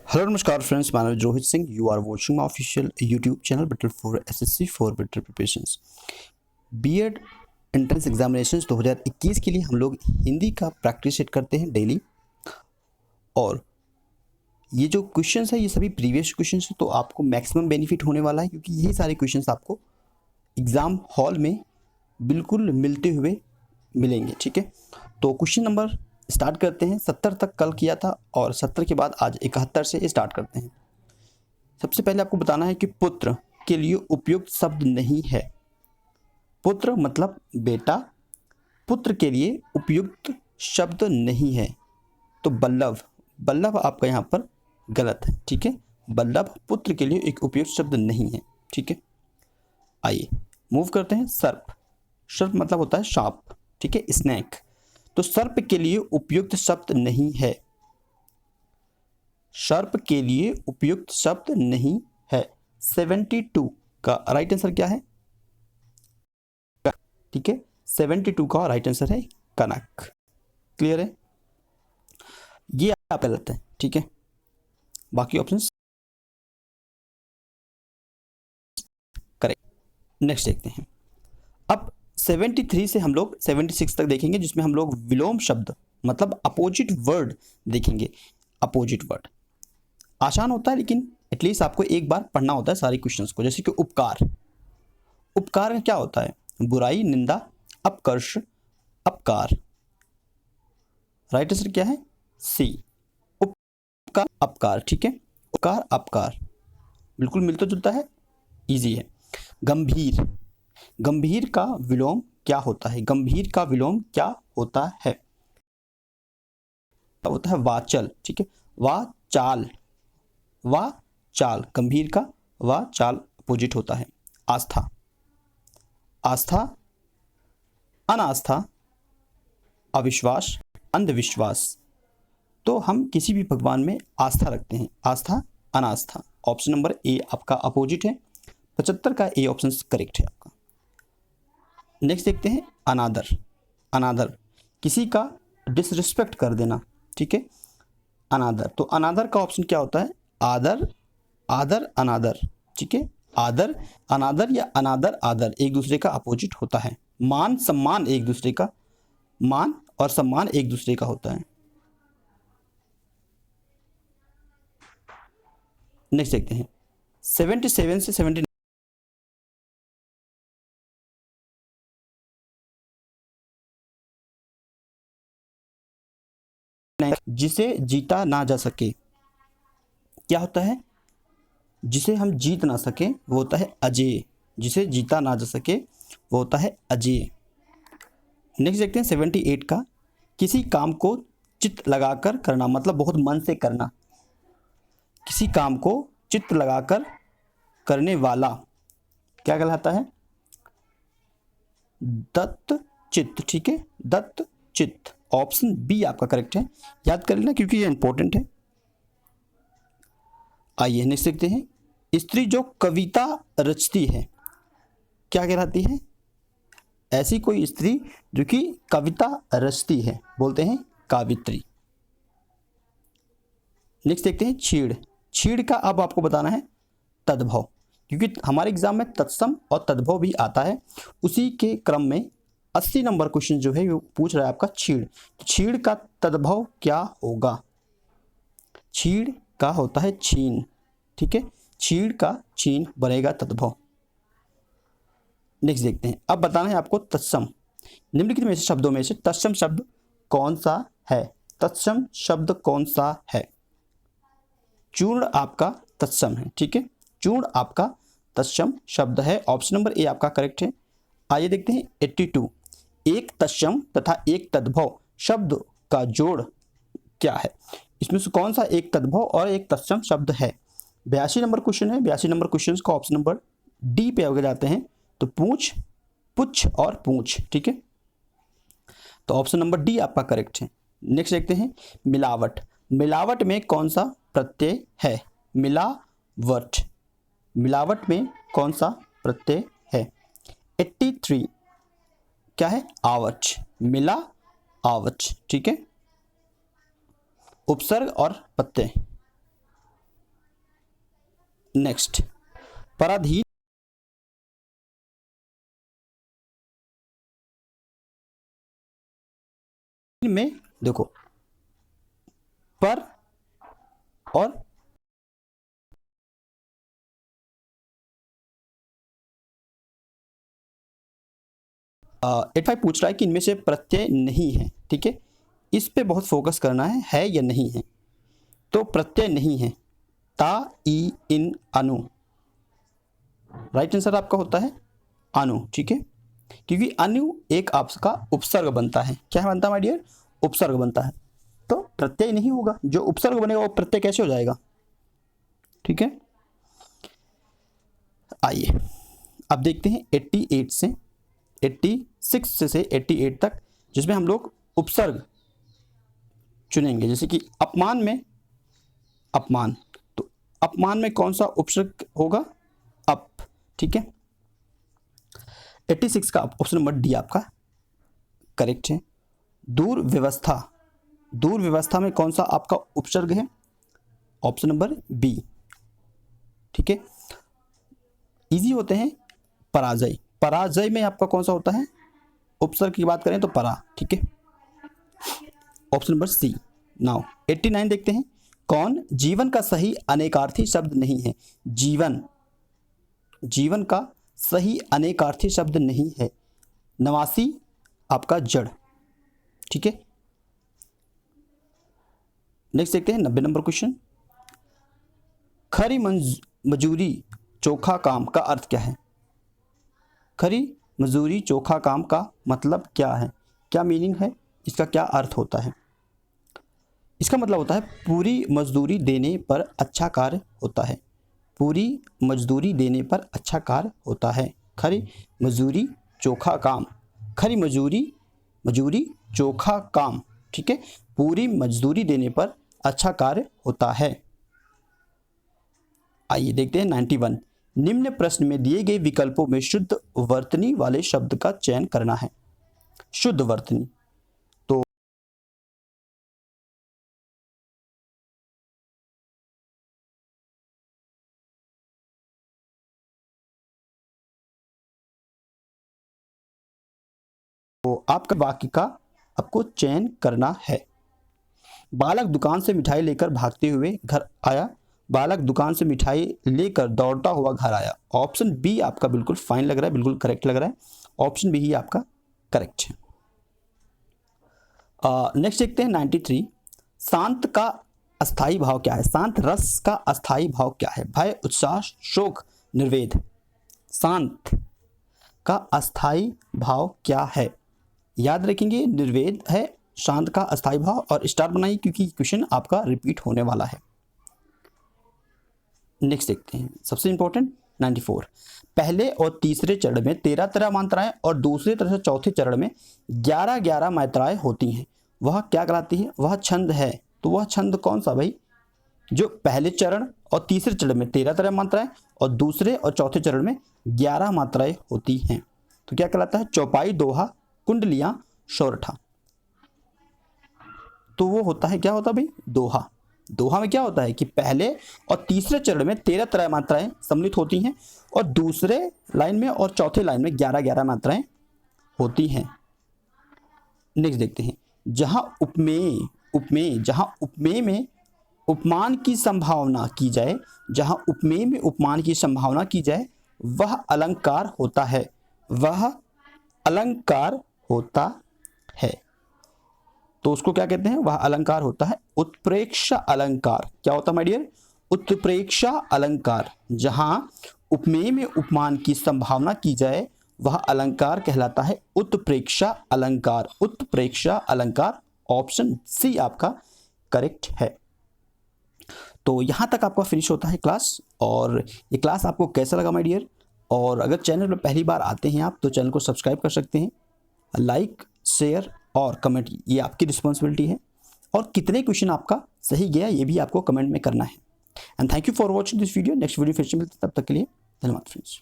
Hello नमस्कार friends, my नाम है Rohit Singh. You are watching my official YouTube channel better for SSC for better preparations. BEd entrance examinations 2021 के लिए हम लोग हिंदी का प्रैक्टिस सेट करते हैं डेली। और ये जो क्वेश्चंस है ये सभी प्रीवियस क्वेश्चंस है, तो आपको मैक्सिमम बेनिफिट होने वाला है क्योंकि यही सारे क्वेश्चंस आपको एग्ज़ाम हॉल में बिल्कुल मिलते हुए मिलेंगे। ठीक है, तो क्वेश्चन नंबर स्टार्ट करते हैं। 70 तक कल किया था और 70 के बाद आज 71 से स्टार्ट करते हैं। सबसे पहले आपको बताना है कि पुत्र के लिए उपयुक्त शब्द नहीं है। पुत्र मतलब बेटा, पुत्र के लिए उपयुक्त शब्द नहीं है। तो बल्लभ, बल्लभ आपका यहाँ पर गलत है। ठीक है, बल्लभ पुत्र के लिए एक उपयुक्त शब्द नहीं है। ठीक है, आइए मूव करते हैं। सर्प, सर्प मतलब होता है सांप। ठीक है, स्नैक, तो सर्प के लिए उपयुक्त शब्द नहीं है। सर्प के लिए उपयुक्त शब्द नहीं है। 72 का राइट आंसर क्या है? ठीक है, 72 का राइट आंसर है कनक। क्लियर है, ये आप गलत है। ठीक है, बाकी ऑप्शंस करेक्ट। नेक्स्ट देखते हैं। अब 73 से हम लोग 76 तक देखेंगे, जिसमें हम लोग विलोम शब्द मतलब अपोजिट वर्ड देखेंगे। अपोजिट वर्ड आसान होता है, लेकिन एटलीस्ट आपको एक बार पढ़ना होता है सारे क्वेश्चंस को। जैसे कि उपकार, उपकार क्या होता है? बुराई, निंदा, अपकर्ष, अपकार। राइट आंसर क्या है? सी, उपकार अपकार। ठीक है, उपकार अपकार बिल्कुल मिलता जुलता है, इजी है। गंभीर, गंभीर का विलोम क्या होता है? गंभीर का विलोम क्या होता है? होता है वाचल। ठीक है, वाचाल, वाचाल गंभीर का वाचाल अपोजिट होता है। आस्था, आस्था अनास्था, अविश्वास अंधविश्वास। तो हम किसी भी भगवान में आस्था रखते हैं, आस्था अनास्था। ऑप्शन नंबर ए आपका अपोजिट है। 75 का ए ऑप्शन करेक्ट है आपका। नेक्स्ट देखते हैं अनादर, अनादर किसी का डिसरिस्पेक्ट कर देना। ठीक है, अनादर, तो अनादर का ऑप्शन क्या होता है? आदर, आदर अनादर। ठीक है, आदर अनादर या अनादर आदर एक दूसरे का अपोजिट होता है। मान सम्मान एक दूसरे का, मान और सम्मान एक दूसरे का होता है। नेक्स्ट देखते हैं 77 से 79 जिसे जीता ना जा सके क्या होता है? जिसे हम जीत ना सके वो होता है अजेय। जिसे जीता ना जा सके वो होता है अजेय। नेक्स्ट देखते हैं 78 का। किसी काम को चित्त लगाकर करना मतलब बहुत मन से करना। किसी काम को चित्त लगाकर करने वाला क्या कहलाता है? दत्त चित्त। ठीक है, दत्त चित्त। ऑप्शन बी आपका करेक्ट है, याद कर लेना क्योंकि ये इंपॉर्टेंट है। आइए नेक्स्ट देखते हैं। स्त्री जो कविता रचती है क्या कहलाती है? ऐसी कोई स्त्री जो कि कविता रचती है बोलते हैं कावित्री। नेक्स्ट देखते हैं छीड़, छीड़ का अब आपको बताना है तद्भव, क्योंकि हमारे एग्जाम में तत्सम और तद्भव भी आता है। उसी के क्रम में 80 नंबर क्वेश्चन जो है वो पूछ रहा है आपका छीड़। तो छीड़ का तद्भव क्या होगा? छीड़ का होता है छीन। ठीक है, छीड़ का छीन बनेगा तद्भव। नेक्स्ट देखते हैं। अब बताना है आपको तत्सम, निम्नलिखित में से शब्दों में से तत्सम शब्द कौन सा है? तत्सम शब्द कौन सा है? चूर्ण आपका तत्सम है। ठीक है, चूर्ण आपका तत्सम शब्द है। ऑप्शन नंबर ए आपका करेक्ट है। आइए देखते हैं 82। एक तत्सम तथा एक तद्भव शब्द का जोड़ क्या है? इसमें से कौन सा एक तद्भव और एक तत्सम शब्द है? 82 नंबर क्वेश्चन है। 82 नंबर क्वेश्चन का ऑप्शन नंबर डी पे अगर जाते हैं तो पूछ, पुच्छ और पूछ। ठीक है, तो ऑप्शन नंबर डी आपका करेक्ट है। नेक्स्ट देखते हैं मिलावट, मिलावट में कौन सा प्रत्यय है? मिलावट, मिलावट में कौन सा प्रत्यय है? 83 क्या है? आवच, मिला आवच। ठीक है, उपसर्ग और प्रत्यय नेक्स्ट, पराधीन में देखो पर और 85 पूछ रहा है कि इनमें से प्रत्यय नहीं है। ठीक है, इस पे बहुत फोकस करना है या नहीं है। तो प्रत्यय नहीं है, ता, ई, इन, अनु, राइट आंसर आपका होता है अनु। ठीक है, क्योंकि अनु एक आपका उपसर्ग बनता है। क्या बनता है माय डियर? उपसर्ग बनता है, तो प्रत्यय नहीं होगा। जो उपसर्ग बनेगा वो प्रत्यय कैसे हो जाएगा? ठीक है, आइए अब देखते हैं 88 से 86 से 88 तक, जिसमें हम लोग उपसर्ग चुनेंगे। जैसे कि अपमान में अपमान, तो अपमान में कौन सा उपसर्ग होगा? अप। ठीक है, 86 का ऑप्शन नंबर डी आपका करेक्ट है। दूर व्यवस्था, दूर व्यवस्था में कौन सा आपका उपसर्ग है? Option number B. ठीक है, इजी होते हैं। पराजय, पराजय में आपका कौन सा होता है? उपसर्ग की बात करें तो परा। ठीक है, ऑप्शन नंबर सी। नाउ 89 देखते हैं। कौन जीवन का सही अनेकार्थी शब्द नहीं है? जीवन, जीवन का सही अनेकार्थी शब्द नहीं है। नवासी आपका जड़। ठीक है, नेक्स्ट देखते हैं 90 नंबर क्वेश्चन। खरी मजूरी चोखा काम का अर्थ क्या है? खरी मजूरी चोखा काम का मतलब क्या है? क्या मीनिंग है इसका? क्या अर्थ होता है? इसका मतलब होता है पूरी मजदूरी देने पर अच्छा कार्य होता है। पूरी मजदूरी देने पर अच्छा कार्य होता है। खरी मजदूरी चोखा काम, खरी मजूरी चोखा काम। ठीक है, पूरी मजदूरी देने पर अच्छा कार्य होता है। आइए देखते हैं 91। निम्न प्रश्न में दिए गए विकल्पों में शुद्ध वर्तनी वाले शब्द का चयन करना है। शुद्ध वर्तनी, तो आपका वाक्य का आपको चयन करना है। बालक दुकान से मिठाई लेकर भागते हुए घर आया। बालक दुकान से मिठाई लेकर दौड़ता हुआ घर आया। ऑप्शन बी आपका बिल्कुल फाइन लग रहा है, बिल्कुल करेक्ट लग रहा है। ऑप्शन बी ही आपका करेक्ट है। नेक्स्ट देखते हैं 93। शांत का अस्थाई भाव क्या है? शांत रस का अस्थाई भाव क्या है? भय, उत्साह, शोक, निर्वेद। शांत का अस्थाई भाव क्या है? याद रखेंगे निर्वेद है शांत का अस्थाई भाव, और स्टार बनाइए क्योंकि क्वेश्चन आपका रिपीट होने वाला है। नेक्स्ट देखते हैं सबसे इंपॉर्टेंट 94। पहले और तीसरे चरण में 13 मात्राएं और दूसरे तरह से चौथे चरण में 11 मात्राएं होती हैं। वह क्या कहलाती है? वह छंद है। तो वह छंद कौन सा भाई? जो पहले चरण और तीसरे चरण में 13 मात्राएं और दूसरे और चौथे चरण में 11 मात्राएं होती हैं, तो क्या कहलाता है? चौपाई, दोहा, कुंडलियां, सोरठा। तो वो होता है, क्या होता है भाई? दोहा। दोहा में क्या होता है कि पहले और तीसरे चरण में 13 मात्राएं सम्मिलित होती हैं और दूसरे लाइन में और चौथे लाइन में 11 मात्राएं होती हैं। नेक्स्ट देखते हैं। जहां उपमेय जहां उपमेय में उपमान की संभावना की जाए, जहां उपमेय में उपमान की संभावना की जाए, वह अलंकार होता है। वह अलंकार होता है, तो उसको क्या कहते हैं? वह अलंकार होता है उत्प्रेक्षा अलंकार। क्या होता है माय डियर? उत्प्रेक्षा अलंकार। जहां उपमेय में उपमान की संभावना की जाए वह अलंकार कहलाता है उत्प्रेक्षा अलंकार। उत्प्रेक्षा अलंकार, ऑप्शन सी आपका करेक्ट है। तो यहां तक आपका फिनिश होता है क्लास। और ये क्लास आपको कैसा लगा माय डियर? और अगर चैनल पर पहली बार आते हैं आप तो चैनल को सब्सक्राइब कर सकते हैं। लाइक, शेयर और कमेंट ये आपकी रिस्पॉन्सिबिलिटी है। और कितने क्वेश्चन आपका सही गया ये भी आपको कमेंट में करना है। And thank you for watching this video. Next video फिर से मिलते हैं, तब तक के लिए धन्यवाद फ्रेंड्स।